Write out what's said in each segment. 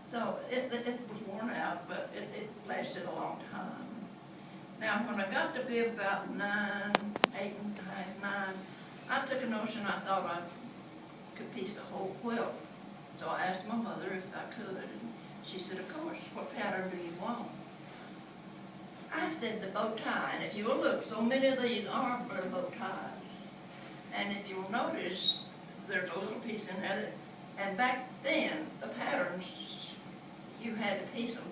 So it was worn out, but it lasted a long time. Now, when I got to be about 9, 8 and a half, 9, I took a notion I thought I could piece a whole quilt. So I asked my mother if I could, and she said, of course, what pattern do you want? I said the bow tie, and if you will look, so many of these are little bow ties. And if you'll notice, there's a little piece in there, and back then, the patterns, you had to piece them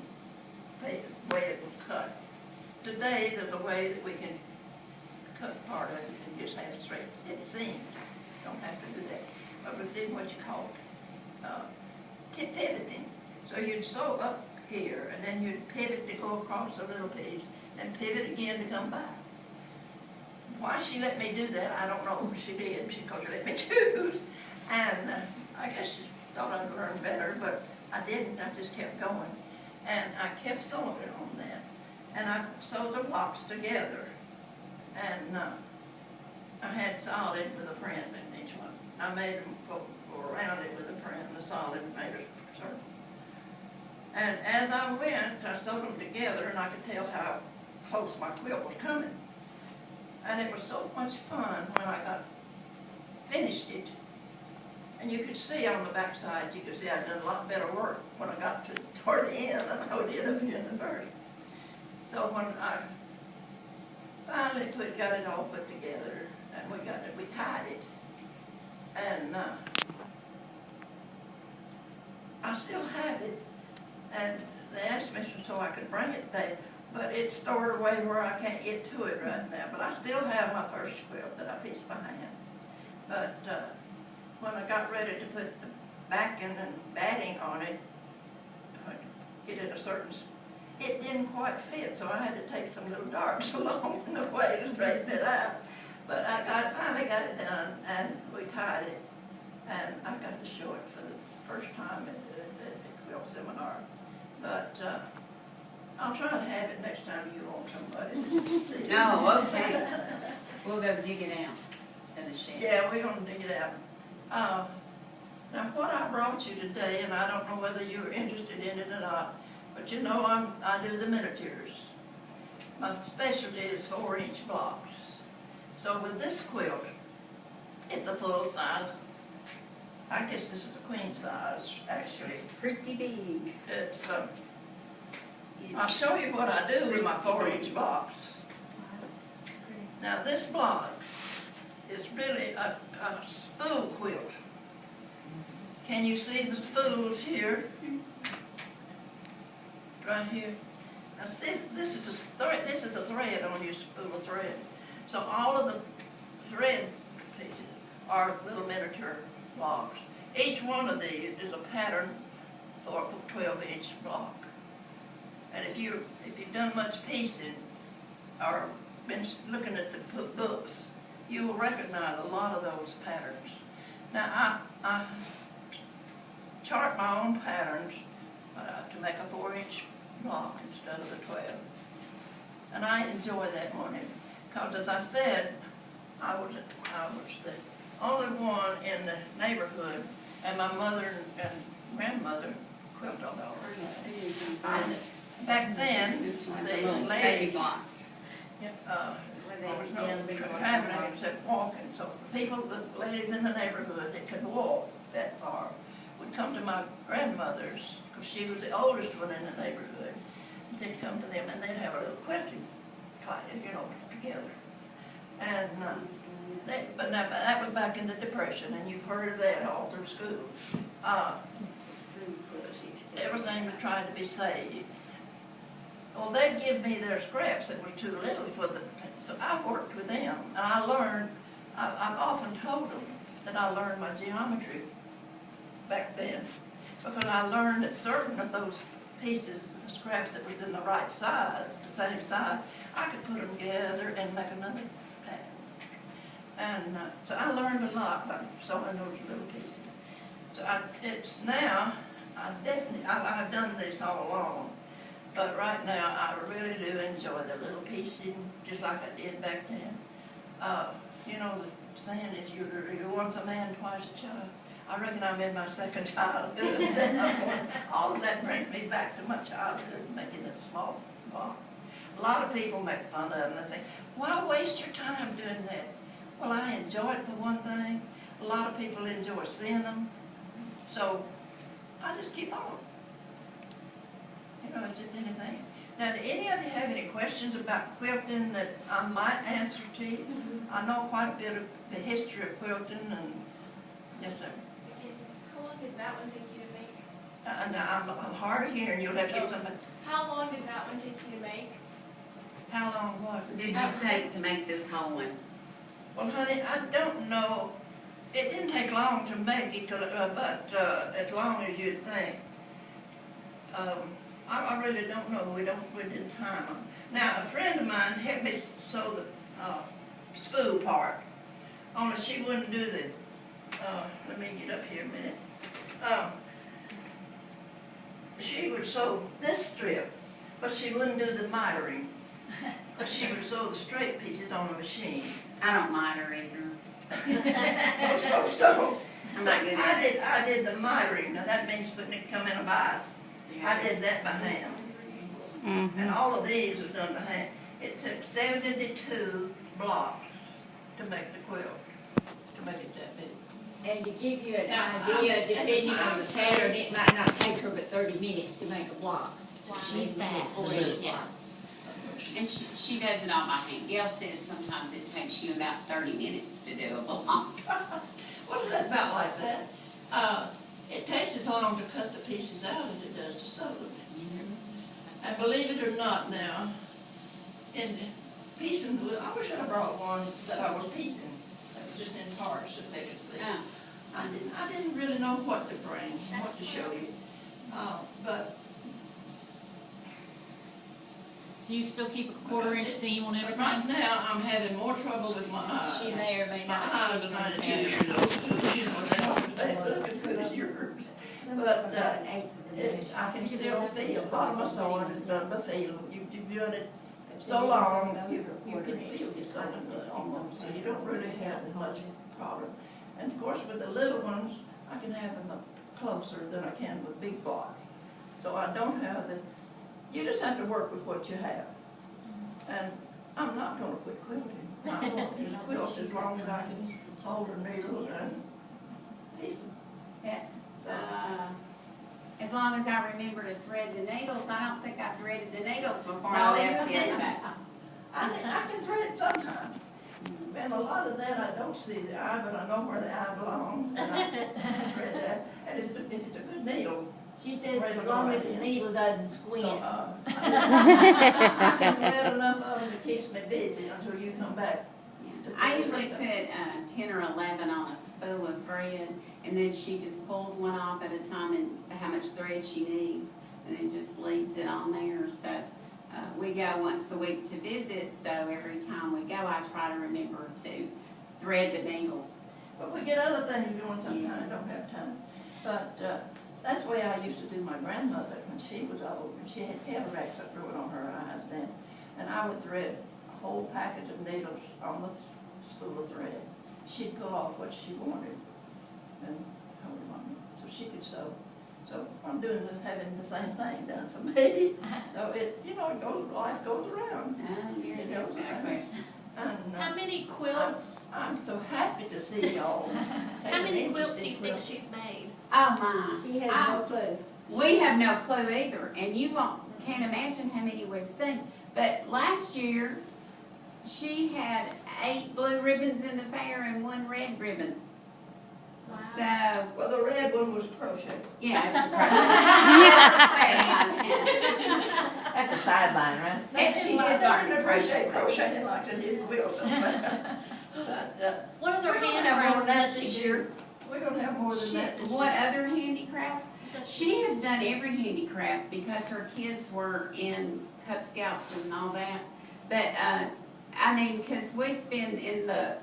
the way it was cut. Today, there's a way that we can cut part of it and just have straight seams. Don't have to do that. But we did what you call pivoting. So you'd sew up here, and then you'd pivot to go across a little piece, and pivot again to come back. Why she let me do that, I don't know. She did, because she let me choose. And I guess she thought I'd learn better, but I didn't. I just kept going. And I kept sewing it on that. And I sewed the blocks together. And I had solid with a print in each one. I made them go around it with a print, and the solid made a circle. And as I went, I sewed them together, and I could tell how close my quilt was coming. And it was so much fun when I got finished it. And you could see on the back sides, you could see I'd done a lot better work when I got to toward the end than I did up here in the first. So when I finally got it all put together, and we tied it, and I still have it, and they asked me so I could bring it there, but it's stored away where I can't get to it right now. But I still have my first quilt that I pieced by hand. But when I got ready to put the backing and batting on it, get it a certain, it didn't quite fit, so I had to take some little darts along in the way to straighten it out. But I finally got it done, and we tied it, and I got to show it for the first time at the quilt seminar. But I'll try to have it next time you want somebody to see it. Oh, okay. We'll go dig it out in the shed. Yeah, we're going to dig it out. Now, what I brought you today, and I don't know whether you're interested in it or not, but you know I do the miniatures. My specialty is 4-inch blocks. So with this quilt, it's a full size. I guess this is a queen size, actually. It's pretty big. It's, I'll show you what I do with my 4-inch blocks. Now this block is really a spool quilt. Can you see the spools here? Right here. Now see, this is a thread on your spool of thread. So all of the thread pieces are little miniature blocks. Each one of these is a pattern for a 12-inch block. And if you've done much piecing or been looking at the books, you will recognize a lot of those patterns. Now I chart my own patterns to make a 4-inch block instead of the 12. And I enjoy that one because, as I said, I was the only one in the neighborhood, and my mother and grandmother quilted all the time. And back then, the ladies, there was no traveling except walking. So the ladies in the neighborhood that could walk that far would come to my grandmother's, because she was the oldest one in the neighborhood. And they'd come to them, and they'd have a little quilting class, together. And but now, that was back in the Depression, and you've heard of that all through school. Everything was trying to be saved. Well, they'd give me their scraps that was too little for them, so I worked with them. And I learned, I've often told them that I learned my geometry back then, because I learned that certain of those pieces, the scraps that was in the right size, the same size, I could put them together and make another pattern. And so I learned a lot by sewing those little pieces. So it's now, I've done this all along, but right now I really do enjoy the little piecing, just like I did back then. You know, the saying is you're once a man, twice a child. I reckon I'm in my second childhood. All of that brings me back to my childhood, making that small block. A lot of people make fun of it, and they think, why waste your time doing that? Well, I enjoy it for one thing. A lot of people enjoy seeing them. So I just keep on. You know, it's just anything. Now, do any of you have any questions about quilting that I might answer to you? I know quite a bit of the history of quilting, and yes, sir. How long did that one take you to make? And I'm hard of hearing. You'll have to get somebody. How long did that one take you to make? How long was it? Did you take to make this whole one? Well, honey, I don't know. It didn't take long to make it, but as long as you'd think. I really don't know. We didn't time them. Now, a friend of mine helped me sew the spool part. Only she wouldn't do the. Let me get up here a minute. She would sew this strip, but she wouldn't do the mitering. But she would sew the straight pieces on the machine. I don't miter either. Most folks don't. I'm So not good at it. I did the mitering. Now that means putting it come in a vise. I did that by hand. And all of these was done by hand. It took 72 blocks to make the quilt, to make it that big. And to give you an Now, idea, depending on the pattern, it might not take her but 30 minutes to make a block. So she's fast. Yeah. And she does it all by hand. Gail said sometimes it takes you about 30 minutes to do a block. Wasn't that about like that? It takes as long to cut the pieces out as it does to sew them. And believe it or not now, in piecing glue, I wish I brought one that I was piecing. That was just in parts so they could see. Oh. I didn't really know what to bring, what to show you. But Do you still keep a 1/4 inch seam on right everything? now, I'm having more trouble with my eyes. She may or may My not. eyes are 92 years old. You know, they don't look as good as yours. But I can still feel, a lot of my sewing is done by feel. You've done it so long, you can feel your sewing almost, so you don't really have much problem. And of course, with the little ones, I can have them up closer than I can with big blocks. So I don't have the, you just have to work with what you have. And I'm not gonna quit quilting. I'm gonna just quilt as long as I can hold a needle and piece them. Yeah. So, As long as I remember to thread the needles, I don't think I threaded the needles before No, I you left the didn't. other day. I can thread it sometimes. And a lot of that, I don't see the eye, but I know where the eye belongs, and I thread that. And if it's a good needle, She says as long as the needle doesn't so, squint. I can thread enough of it that keeps me busy until you come back. Yeah. I usually put 10 or 11 on a spool of thread, and then she just pulls one off at a time and how much thread she needs, and then just leaves it on there. So we go once a week to visit, so every time we go, I try to remember to thread the needles. But we get other things going sometimes, don't have time. But that's the way I used to do my grandmother when she was old, and she had cataracts that grew on her eyes then. And I would thread a whole package of needles on the spool of thread. She'd pull off what she wanted and hold them on, so she could sew. So I'm having the same thing done for me. So life goes around. You're It just goes a around. question. And, How many quilts, I'm so happy to see y'all. how many quilts do you think she's made? Oh my. She has no clue. We have no clue either, and you can't imagine how many we've seen. But last year, she had 8 blue ribbons in the fair and 1 red ribbon. Wow. So, Well, the red one was crochet. yeah, it was great. That's a sideline, right? And she did They learn didn't to crochet. crocheting like they did quilts. But, What other we're gonna have more handcrafts than that does this she year. We're gonna have more than She, that this what year. other handicrafts? She has done every handicraft because her kids were in Cub Scouts and all that. But, I mean, because we've been in the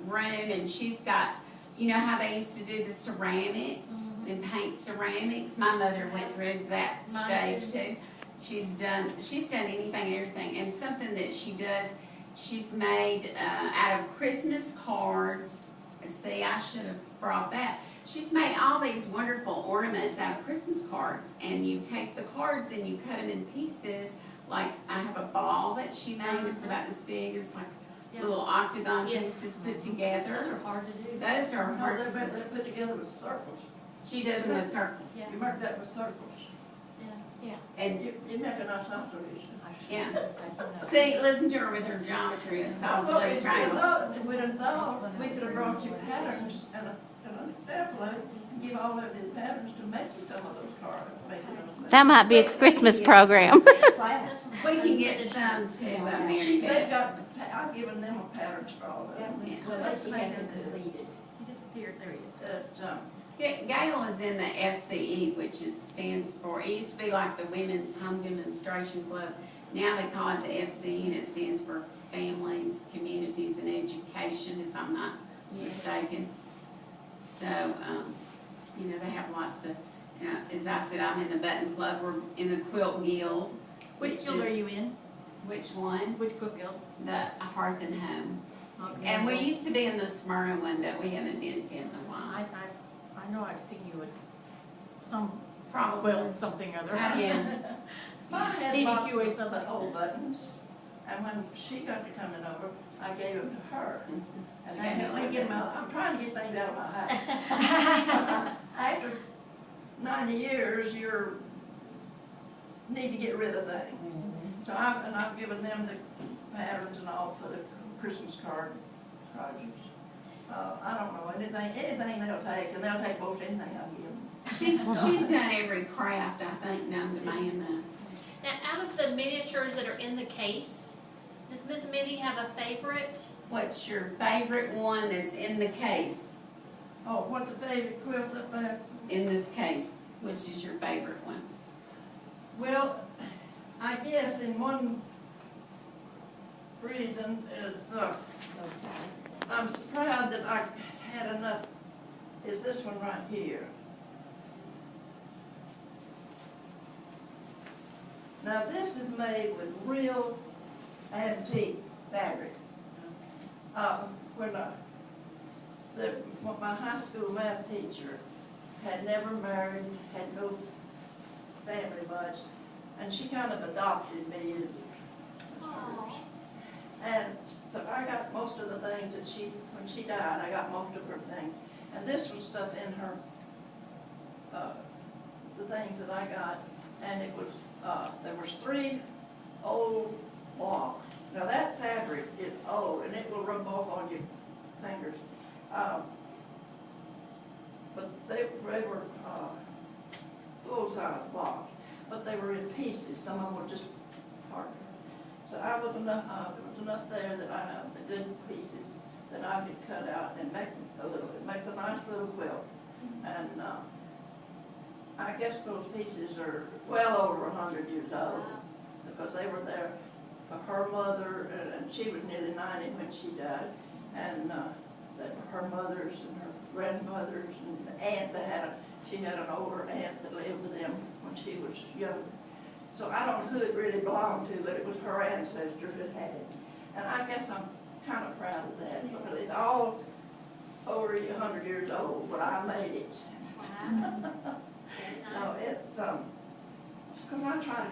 room and she's got, you know how they used to do the ceramics and paint ceramics? My mother went through that Mine stage too. She's done anything and everything. And something that she does, she's made out of Christmas cards. See, I should have brought that. She's made all these wonderful ornaments out of Christmas cards, and you take the cards and you cut them in pieces. Like, I have a ball that she made, it's about this big, it's like Yeah. little octagon Yes. pieces put together. Those are hard to do. Those are No, hard to they're do. put together with circles. She does them with circles. Yeah, You mark that with circles. yeah. And, You make a nice isolation. yeah. See, listen to her with her geometry, it's isosceles triangles. We'd have thought, we could have brought you patterns and an example of it, and give all of the patterns to make you some of those cards, make it understand. That might be a Christmas program. Class. We can get some to Mary They've Beth. got, I've given them a patterns for all of them. Yeah. Well, Let's she make hasn't them do it. completed. He disappeared, there he is. That, Gail is in the FCE, which stands for, it used to be like the Women's Home Demonstration Club. Now they call it the FCE, and it stands for Families, Communities, and Education, if I'm not mistaken. So, you know, they have lots of, as I said, I'm in the Button Club, we're in the Quilt Guild. Which guild are you in? Which one? Which quilt guild? The Hearth and Home. Okay. And we used to be in the Smyrna one, but we haven't been to in a while. I know I've seen you at some, Probably. well, something or other. Yeah. I had TVQA lots of something. old buttons, and when she got to coming over, I gave them to her. And She they got helped me no get them out, I'm trying to get things out of my house. After 90 years, you need to get rid of things. So I've given them the patterns and all for the Christmas card projects. I don't know, anything they'll take, and they'll take most anything I give them. She's done every craft, I think, known to man. Now, out of the miniatures that are in the case, does Miss Minnie have a favorite? What's your favorite one that's in the case, Oh, what's the favorite quilt up there? in this case? Which is your favorite one? Well, I guess in one reason is, I'm so proud that I had enough, is this one right here. Now, this is made with real antique fabric. When my high school math teacher had never married, had no family much, and she kind of adopted me as hers. And so I got most of the things that when she died, I got most of her things. And this was stuff in her, the things that I got, and it was, there was 3 old blocks. Now that fabric is old, and it will rub off on your fingers. But they were full-size blocks, but they were in pieces. Some of them were just partner. So there was enough there that I have the good pieces that I could cut out and make it makes a nice little quilt. And I guess those pieces are well over 100 years old, because they were there for her mother, and she was nearly 90 when she died, and that were her mother's and her grandmother's, and the aunt she had an older aunt that lived with them when she was young. So I don't know who it really belonged to, but it was her ancestors that had it. And I guess I'm kind of proud of that, because it's all over 100 years old, but I made it. So it's, because I try to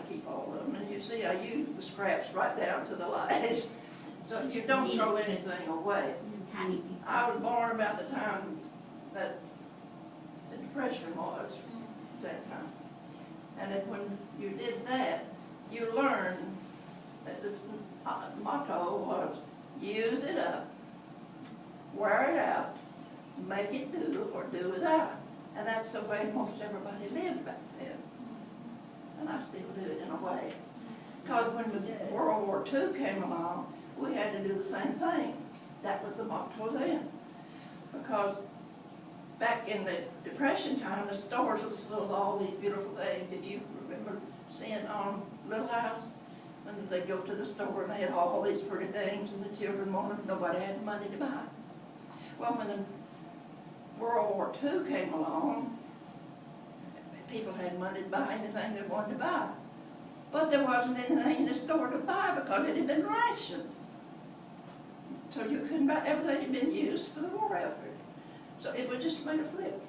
keep all of them, and you see I use the scraps right down to the last, so you don't throw anything away. Tiny pieces. I was born about the time that the Depression was, that time. And then when you did that, you learned that this motto was, use it up, wear it out, make it do or do without. And that's the way most everybody lived back then. And I still do it in a way. Because when the World War II came along, we had to do the same thing. That was the motto then. Because back in the Depression time, the stores was full of all these beautiful things. If you remember seeing on Little House, when they'd go to the store and they had all these pretty things, and the children wanted, nobody had money to buy. Well, when the World War II came along, people had money to buy anything they wanted to buy. But there wasn't anything in the store to buy because it had been rationed. So you couldn't buy, everything had been used for the war effort. So it was just made a flip.